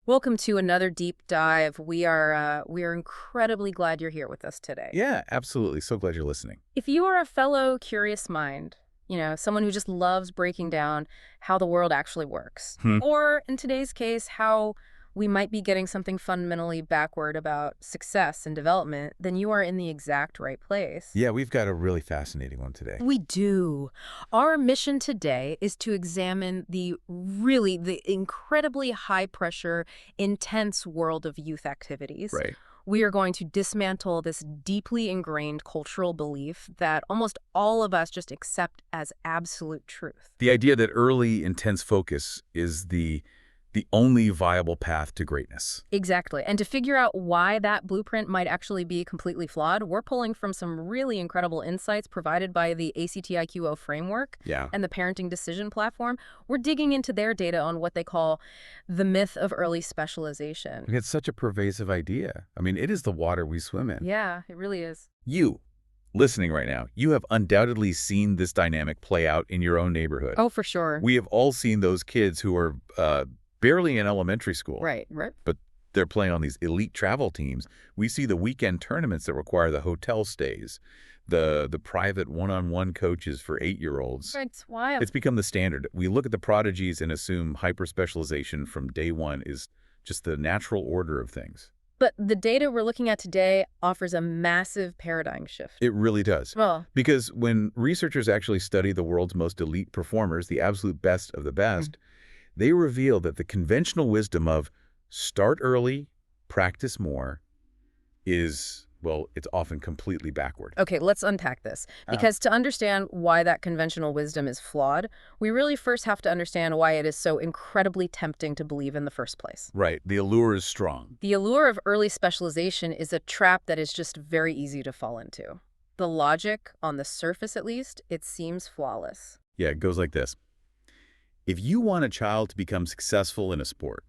Welcome to another deep dive. We are incredibly glad you're here with us today. Yeah, absolutely. So glad you're listening. If you are a fellow curious mind, someone who just loves breaking down how the world actually works, Hmm. or in today's case, how we might be getting something fundamentally backward about success and development, then you are in the exact right place. Yeah, we've got a really fascinating one today. We do. Our mission today is to examine the incredibly high pressure, intense world of youth activities. Right. We are going to dismantle this deeply ingrained cultural belief that almost all of us just accept as absolute truth. The idea that early, intense focus is the only viable path to greatness. Exactly. And to figure out why that blueprint might actually be completely flawed, we're pulling from some really incredible insights provided by the ACTIQO framework Yeah. and the parenting decision platform. We're digging into their data on what they call the myth of early specialization. It's such a pervasive idea. I mean, it is the water we swim in. Yeah, it really is. You, listening right now, you have undoubtedly seen this dynamic play out in your own neighborhood. Oh, for sure. We have all seen those kids who are barely in elementary school. Right. But they're playing on these elite travel teams. We see the weekend tournaments that require the hotel stays, the private one-on-one coaches for 8-year-olds. It's wild. It's become the standard. We look at the prodigies and assume hyper-specialization from day one is just the natural order of things. But the data we're looking at today offers a massive paradigm shift. It really does. Well, Because when researchers actually study the world's most elite performers, the absolute best of the best, they reveal that the conventional wisdom of start early, practice more is, well, it's often completely backward. okay, let's unpack this. Because to understand why that conventional wisdom is flawed, we really first have to understand why it is so incredibly tempting to believe in the first place. Right. The allure is strong. The allure of early specialization is a trap that is just very easy to fall into. The logic, on the surface at least, it seems flawless. Yeah, it goes like this. If you want a child to become successful in a sport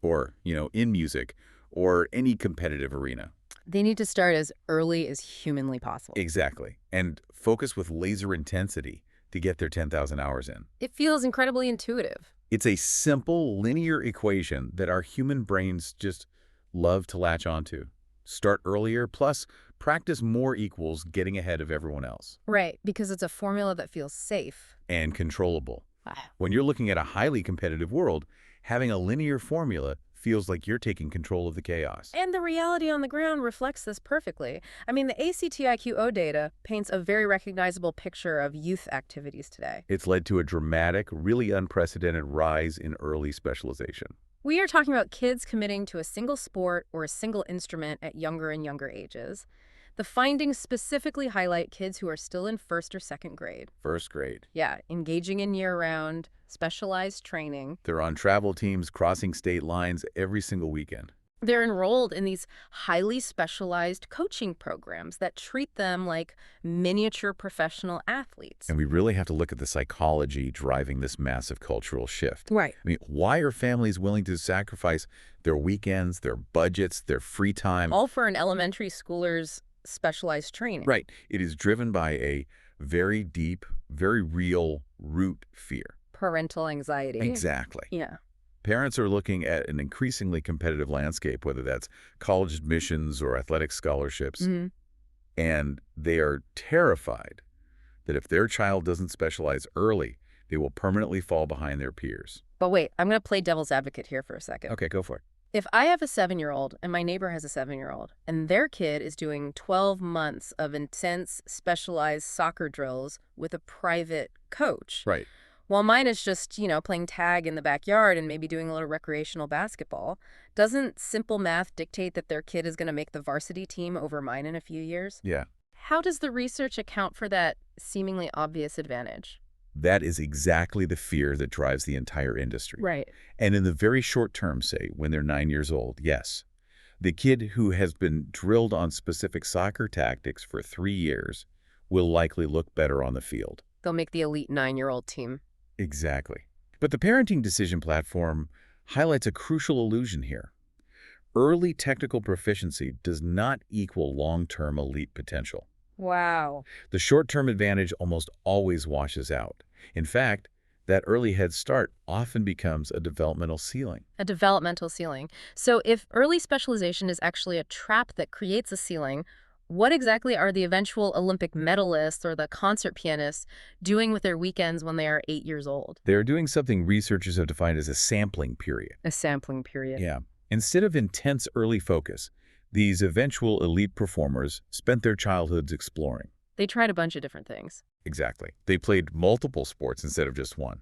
or, in music or any competitive arena. They need to start as early as humanly possible. Exactly. And focus with laser intensity to get their 10,000 hours in. It feels incredibly intuitive. It's a simple linear equation that our human brains just love to latch onto. Start earlier plus practice more equals getting ahead of everyone else. Right, because it's a formula that feels safe. And controllable. Ah. When you're looking at a highly competitive world, having a linear formula feels like you're taking control of the chaos. And the reality on the ground reflects this perfectly. I mean, the ACTIQO data paints a very recognizable picture of youth activities today. It's led to a dramatic, really unprecedented rise in early specialization. We are talking about kids committing to a single sport or a single instrument at younger and younger ages. The findings specifically highlight kids who are still in first or second grade. First grade. Yeah, engaging in year-round, specialized training. They're on travel teams, crossing state lines every single weekend. They're enrolled in these highly specialized coaching programs that treat them like miniature professional athletes. And we really have to look at the psychology driving this massive cultural shift. Right. I mean, why are families willing to sacrifice their weekends, their budgets, their free time? All for an elementary schooler's specialized training. Right. It is driven by a very deep, very real root fear. Parental anxiety. Exactly. Yeah. Parents are looking at an increasingly competitive landscape, whether that's college admissions or athletic scholarships, and they are terrified that if their child doesn't specialize early, they will permanently fall behind their peers. But wait, I'm going to play devil's advocate here for a second. Okay, go for it. If I have a 7-year-old and my neighbor has a 7-year-old and their kid is doing 12 months of intense specialized soccer drills with a private coach, Right. while mine is just, playing tag in the backyard and maybe doing a little recreational basketball, doesn't simple math dictate that their kid is going to make the varsity team over mine in a few years? Yeah. How does the research account for that seemingly obvious advantage? That is exactly the fear that drives the entire industry. Right. And in the very short term, say, when they're 9 years old, yes, the kid who has been drilled on specific soccer tactics for 3 years will likely look better on the field. They'll make the elite 9-year-old team. Exactly. But the parenting decision platform highlights a crucial illusion here. Early technical proficiency does not equal long-term elite potential. Wow. The short-term advantage almost always washes out. In fact, That early head start often becomes a developmental ceiling. A developmental ceiling. So if early specialization is actually a trap that creates a ceiling, what exactly are the eventual Olympic medalists or the concert pianists doing with their weekends when they are 8 years old? They are doing something researchers have defined as a sampling period. A sampling period. Yeah. Instead of intense early focus, these eventual elite performers spent their childhoods exploring. They tried a bunch of different things. Exactly. They played multiple sports instead of just one.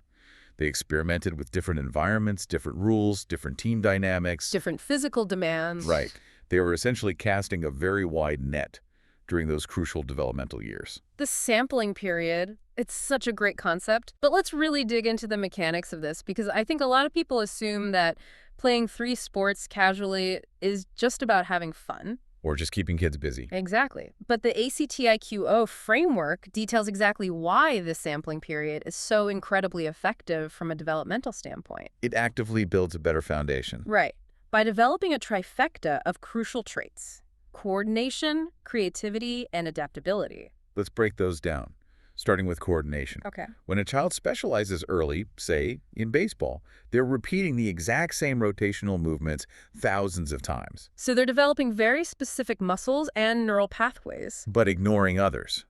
They experimented with different environments, different rules, different team dynamics. Different physical demands. Right. They were essentially casting a very wide net during those crucial developmental years. The sampling period, it's such a great concept. But let's really dig into the mechanics of this, because I think a lot of people assume that playing 3 sports casually is just about having fun. Or just keeping kids busy. Exactly. But the ACTIQO framework details exactly why this sampling period is so incredibly effective from a developmental standpoint. It actively builds a better foundation. Right. By developing a trifecta of crucial traits: coordination, creativity, and adaptability. Let's break those down, starting with coordination. Okay. When a child specializes early, say, in baseball, they're repeating the exact same rotational movements thousands of times. So they're developing very specific muscles and neural pathways. But ignoring others.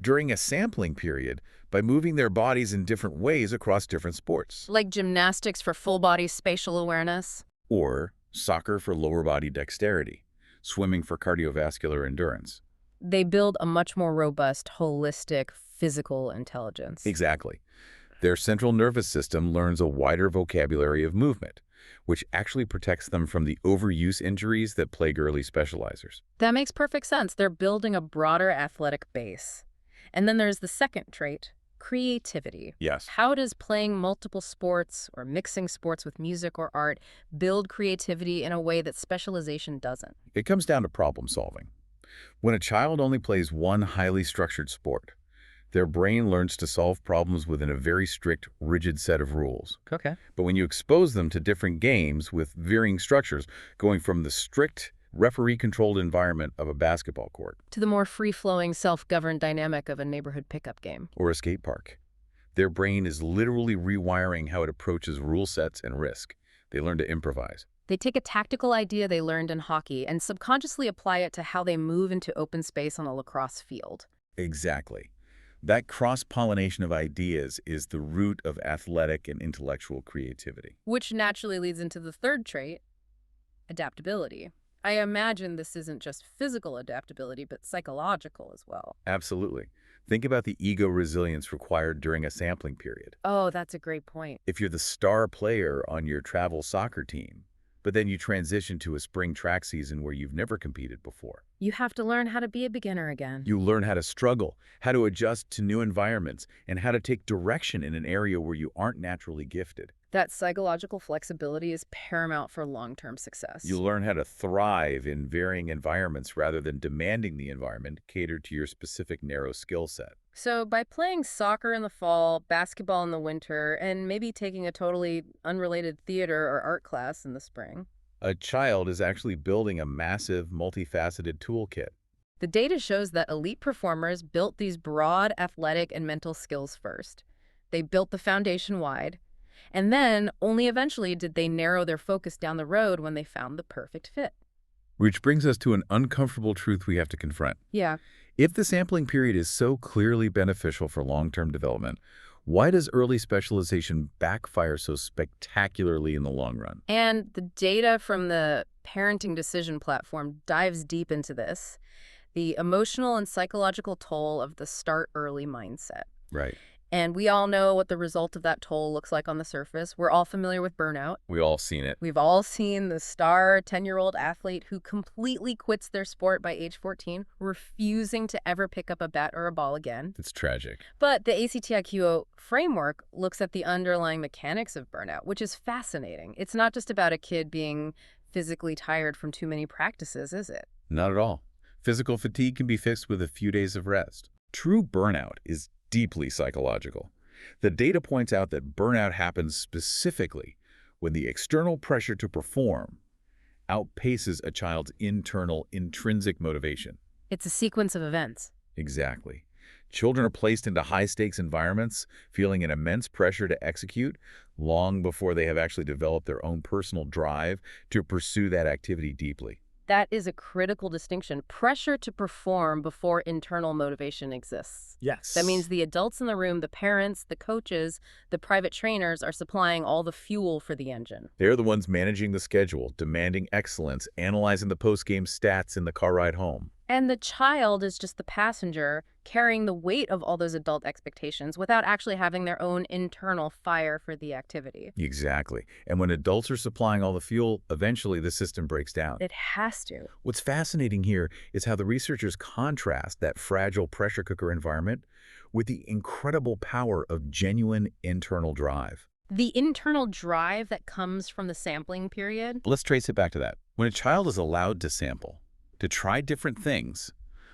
During a sampling period, by moving their bodies in different ways across different sports. Like gymnastics for full-body spatial awareness. Or soccer for lower body dexterity, swimming for cardiovascular endurance. They build a much more robust, holistic, physical intelligence. Exactly. Their central nervous system learns a wider vocabulary of movement, which actually protects them from the overuse injuries that plague early specializers. That makes perfect sense. They're building a broader athletic base. And then there's the second trait, creativity. Yes. How does playing multiple sports or mixing sports with music or art build creativity in a way that specialization doesn't? It comes down to problem solving. When a child only plays one highly structured sport, their brain learns to solve problems within a very strict, rigid set of rules. Okay. But when you expose them to different games with varying structures, going from the strict, referee-controlled environment of a basketball court To the more free-flowing, self-governed dynamic of a neighborhood pickup game. or a skate park, their brain is literally rewiring how it approaches rule sets and risk. They learn to improvise. They take a tactical idea they learned in hockey and subconsciously apply it to how they move into open space on a lacrosse field. Exactly. That cross-pollination of ideas is the root of athletic and intellectual creativity. Which naturally leads into the third trait, adaptability. I imagine this isn't just physical adaptability, but psychological as well. Absolutely. Think about the ego resilience required during a sampling period. Oh, that's a great point. If you're the star player on your travel soccer team, but then you transition to a spring track season where you've never competed before, You have to learn how to be a beginner again. you learn how to struggle, how to adjust to new environments, and how to take direction in an area where you aren't naturally gifted. That psychological flexibility is paramount for long-term success. You learn how to thrive in varying environments rather than demanding the environment cater to your specific narrow skill set. So by playing soccer in the fall, basketball in the winter, and maybe taking a totally unrelated theater or art class in the spring, A child is actually building a massive, multifaceted toolkit. the data shows that elite performers built these broad athletic and mental skills first. They built the foundation wide, and then only eventually did they narrow their focus down the road when they found the perfect fit. Which brings us to an uncomfortable truth we have to confront. Yeah. If the sampling period is so clearly beneficial for long-term development, why does early specialization backfire so spectacularly in the long run? And the data from the parenting decision platform dives deep into this, the emotional and psychological toll of the start early mindset. Right. And we all know what the result of that toll looks like on the surface. We're all familiar with burnout. We all seen it. We've all seen the star 10-year-old athlete who completely quits their sport by age 14, refusing to ever pick up a bat or a ball again. It's tragic. But the ACTIQO framework looks at the underlying mechanics of burnout, which is fascinating. It's not just about a kid being physically tired from too many practices, is it? Not at all. Physical fatigue can be fixed with a few days of rest. True burnout is deeply psychological. The data points out that burnout happens specifically when the external pressure to perform outpaces a child's internal, intrinsic motivation. It's a sequence of events. Exactly. Children are placed into high-stakes environments, feeling an immense pressure to execute long before they have actually developed their own personal drive to pursue that activity deeply. That is a critical distinction. Pressure to perform before internal motivation exists. That means Yes. the adults in the room, the parents, the coaches, the private trainers are supplying all the fuel for the engine. They're the ones managing the schedule, demanding excellence, analyzing the post-game stats in the car ride home. And the child is just the passenger carrying the weight of all those adult expectations without actually having their own internal fire for the activity. Exactly. And when adults are supplying all the fuel, eventually the system breaks down. It has to. What's fascinating here is how the researchers contrast that fragile pressure cooker environment with the incredible power of genuine internal drive. The internal drive that comes from the sampling period. Let's trace it back to that. When a child is allowed to sample, to try different things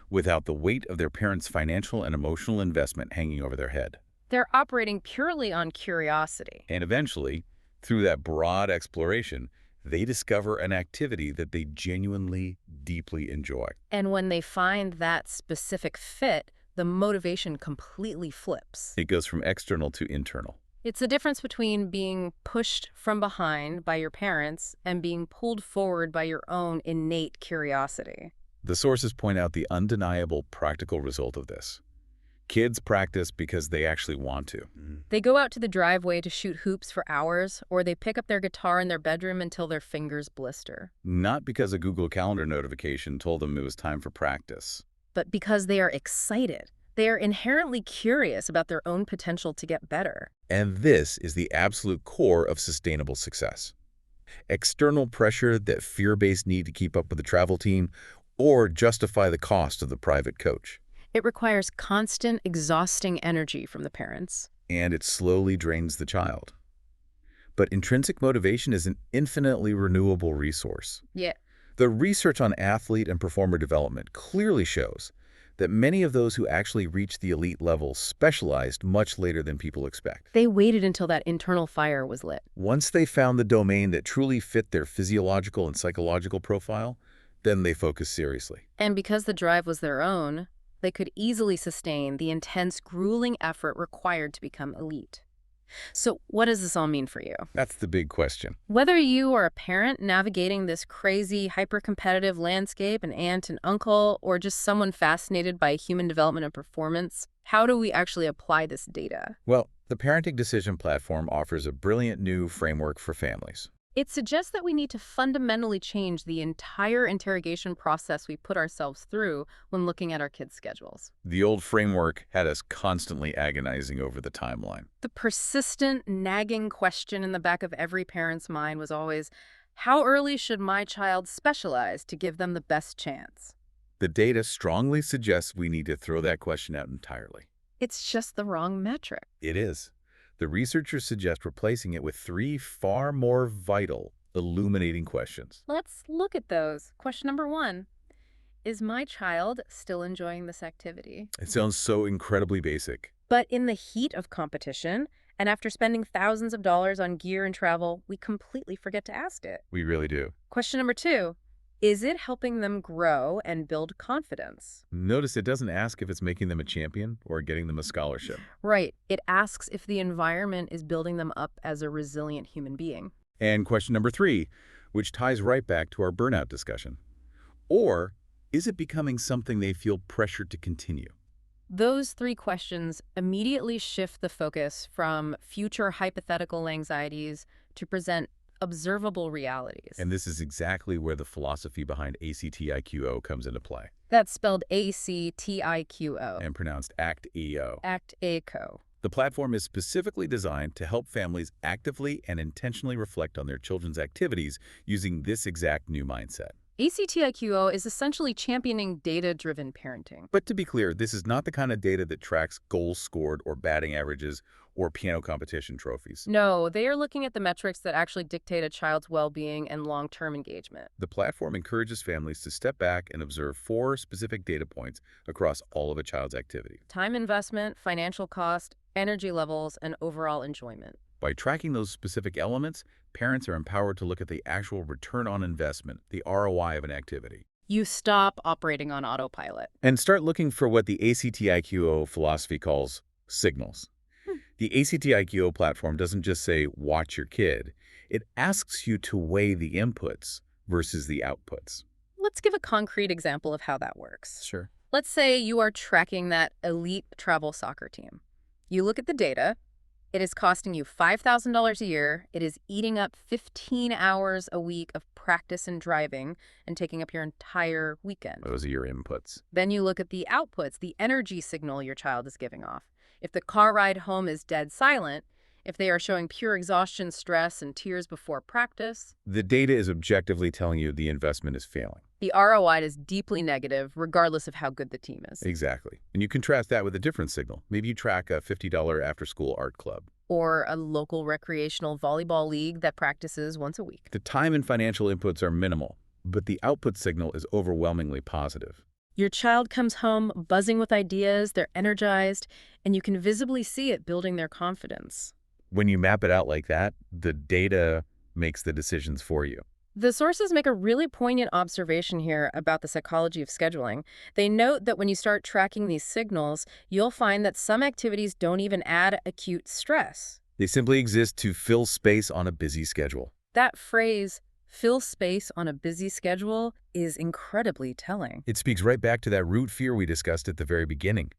without the weight of their parents' financial and emotional investment hanging over their head. They're operating purely on curiosity. And eventually, through that broad exploration, they discover an activity that they genuinely, deeply enjoy. And when they find that specific fit, the motivation completely flips. It goes from external to internal. It's the difference between being pushed from behind by your parents and being pulled forward by your own innate curiosity. The sources point out the undeniable practical result of this. Kids practice because they actually want to. They go out to the driveway to shoot hoops for hours, or they pick up their guitar in their bedroom until their fingers blister. Not because a Google Calendar notification told them it was time for practice. But because they are excited. They are inherently curious about their own potential to get better. And this is the absolute core of sustainable success. External pressure, that fear-based need to keep up with the travel team, or justify the cost of the private coach. It requires constant, exhausting energy from the parents. And it slowly drains the child. But intrinsic motivation is an infinitely renewable resource. Yeah. The research on athlete and performer development clearly shows that many of those who actually reach the elite level specialized much later than people expect. They waited until that internal fire was lit. Once they found the domain that truly fit their physiological and psychological profile, then they focused seriously. And because the drive was their own, they could easily sustain the intense, grueling effort required to become elite. So what does this all mean for you? That's the big question. Whether you are a parent navigating this crazy, hyper-competitive landscape, an aunt and uncle, or just someone fascinated by human development and performance, how do we actually apply this data? Well, the Parenting Decision Platform offers a brilliant new framework for families. It suggests that we need to fundamentally change the entire interrogation process we put ourselves through when looking at our kids' schedules. The old framework had us constantly agonizing over the timeline. The persistent, nagging question in the back of every parent's mind was always, how early should my child specialize to give them the best chance? The data strongly suggests we need to throw that question out entirely. It's just the wrong metric. It is. The researchers suggest replacing it with 3 far more vital, illuminating questions. Let's look at those. Question number 1. Is my child still enjoying this activity? It sounds so incredibly basic. But in the heat of competition, and after spending thousands of dollars on gear and travel, we completely forget to ask it. We really do. Question number 2. Is it helping them grow and build confidence? Notice it doesn't ask if it's making them a champion or getting them a scholarship. Right. It asks if the environment is building them up as a resilient human being. And question number 3, which ties right back to our burnout discussion. Or is it becoming something they feel pressured to continue? Those 3 questions immediately shift the focus from future hypothetical anxieties to present observable realities. And this is exactly where the philosophy behind ACTIQO comes into play. That's spelled ACTIQO. And pronounced ACTIO. ACTIQO. The platform is specifically designed to help families actively and intentionally reflect on their children's activities using this exact new mindset. ACTIQO is essentially championing data-driven parenting. But to be clear, this is not the kind of data that tracks goals scored or batting averages or piano competition trophies. No, they are looking at the metrics that actually dictate a child's well-being and long-term engagement. The platform encourages families to step back and observe 4 specific data points across all of a child's activity. Time investment, financial cost, energy levels, and overall enjoyment. By tracking those specific elements, parents are empowered to look at the actual return on investment, the ROI of an activity. You stop operating on autopilot. And start looking for what the ACTIQO philosophy calls signals. The ACTIQO platform doesn't just say, watch your kid. It asks you to weigh the inputs versus the outputs. Let's give a concrete example of how that works. Sure. Let's say you are tracking that elite travel soccer team. You look at the data. It is costing you $5,000 a year. It is eating up 15 hours a week of practice and driving and taking up your entire weekend. Those are your inputs. Then you look at the outputs, the energy signal your child is giving off. If the car ride home is dead silent, if they are showing pure exhaustion, stress, and tears before practice, The data is objectively telling you the investment is failing. the ROI is deeply negative, regardless of how good the team is. Exactly. And you contrast that with a different signal. Maybe you track a $50 after-school art club. Or a local recreational volleyball league that practices once a week. The time and financial inputs are minimal, but the output signal is overwhelmingly positive. Your child comes home buzzing with ideas, they're energized, and you can visibly see it building their confidence. When you map it out like that, the data makes the decisions for you. The sources make a really poignant observation here about the psychology of scheduling. They note that when you start tracking these signals, you'll find that some activities don't even add acute stress. They simply exist to fill space on a busy schedule. That phrase, fill space on a busy schedule, is incredibly telling. It speaks right back to that root fear we discussed at the very beginning.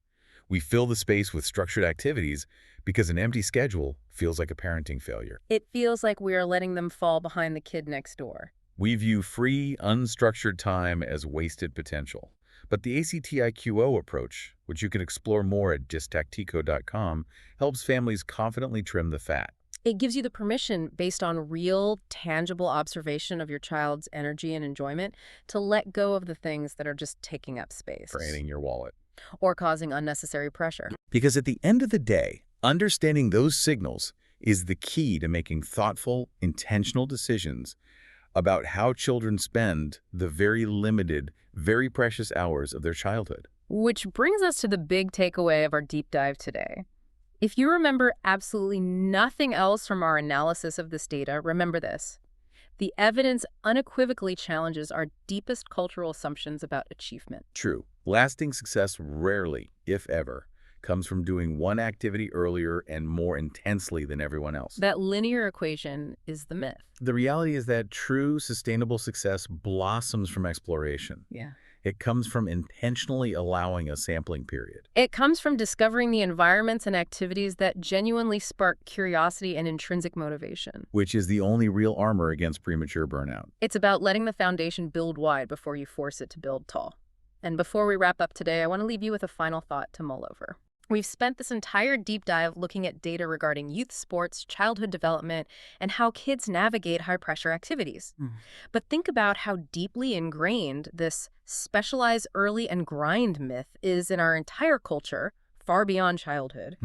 We fill the space with structured activities because an empty schedule feels like a parenting failure. It feels like we are letting them fall behind the kid next door. We view free, unstructured time as wasted potential. But the ACTIQO approach, which you can explore more at ACTIQO.com, helps families confidently trim the fat. It gives you the permission, based on real, tangible observation of your child's energy and enjoyment, to let go of the things that are just taking up space. Draining your wallet. Or causing unnecessary pressure. Because at the end of the day, understanding those signals is the key to making thoughtful, intentional decisions about how children spend the very limited, very precious hours of their childhood. Which brings us to the big takeaway of our deep dive today. If you remember absolutely nothing else from our analysis of this data, remember this. The evidence unequivocally challenges our deepest cultural assumptions about achievement. True. Lasting success rarely, if ever, comes from doing one activity earlier and more intensely than everyone else. That linear equation is the myth. The reality is that true, sustainable success blossoms from exploration. Yeah. It comes from intentionally allowing a sampling period. It comes from discovering the environments and activities that genuinely spark curiosity and intrinsic motivation. Which is the only real armor against premature burnout. It's about letting the foundation build wide before you force it to build tall. And before we wrap up today, I want to leave you with a final thought to mull over. We've spent this entire deep dive looking at data regarding youth sports, childhood development, and how kids navigate high-pressure activities. But think about how deeply ingrained this specialize early and grind myth is in our entire culture, far beyond childhood.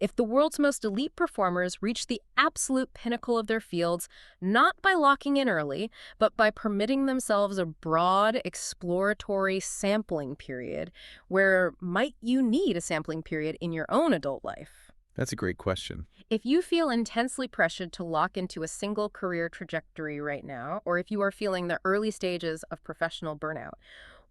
If the world's most elite performers reach the absolute pinnacle of their fields, not by locking in early, but by permitting themselves a broad, exploratory sampling period, where might you need a sampling period in your own adult life? That's a great question. If you feel intensely pressured to lock into a single career trajectory right now, or if you are feeling the early stages of professional burnout,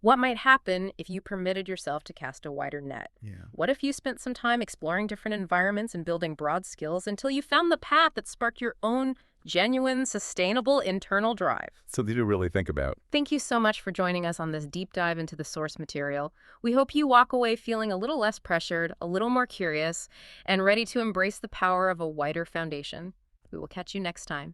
what might happen if you permitted yourself to cast a wider net? What if you spent some time exploring different environments and building broad skills until you found the path that sparked your own genuine, sustainable internal drive? Something to really think about. Thank you so much for joining us on this deep dive into the source material. We hope you walk away feeling a little less pressured, a little more curious, and ready to embrace the power of a wider foundation. We will catch you next time.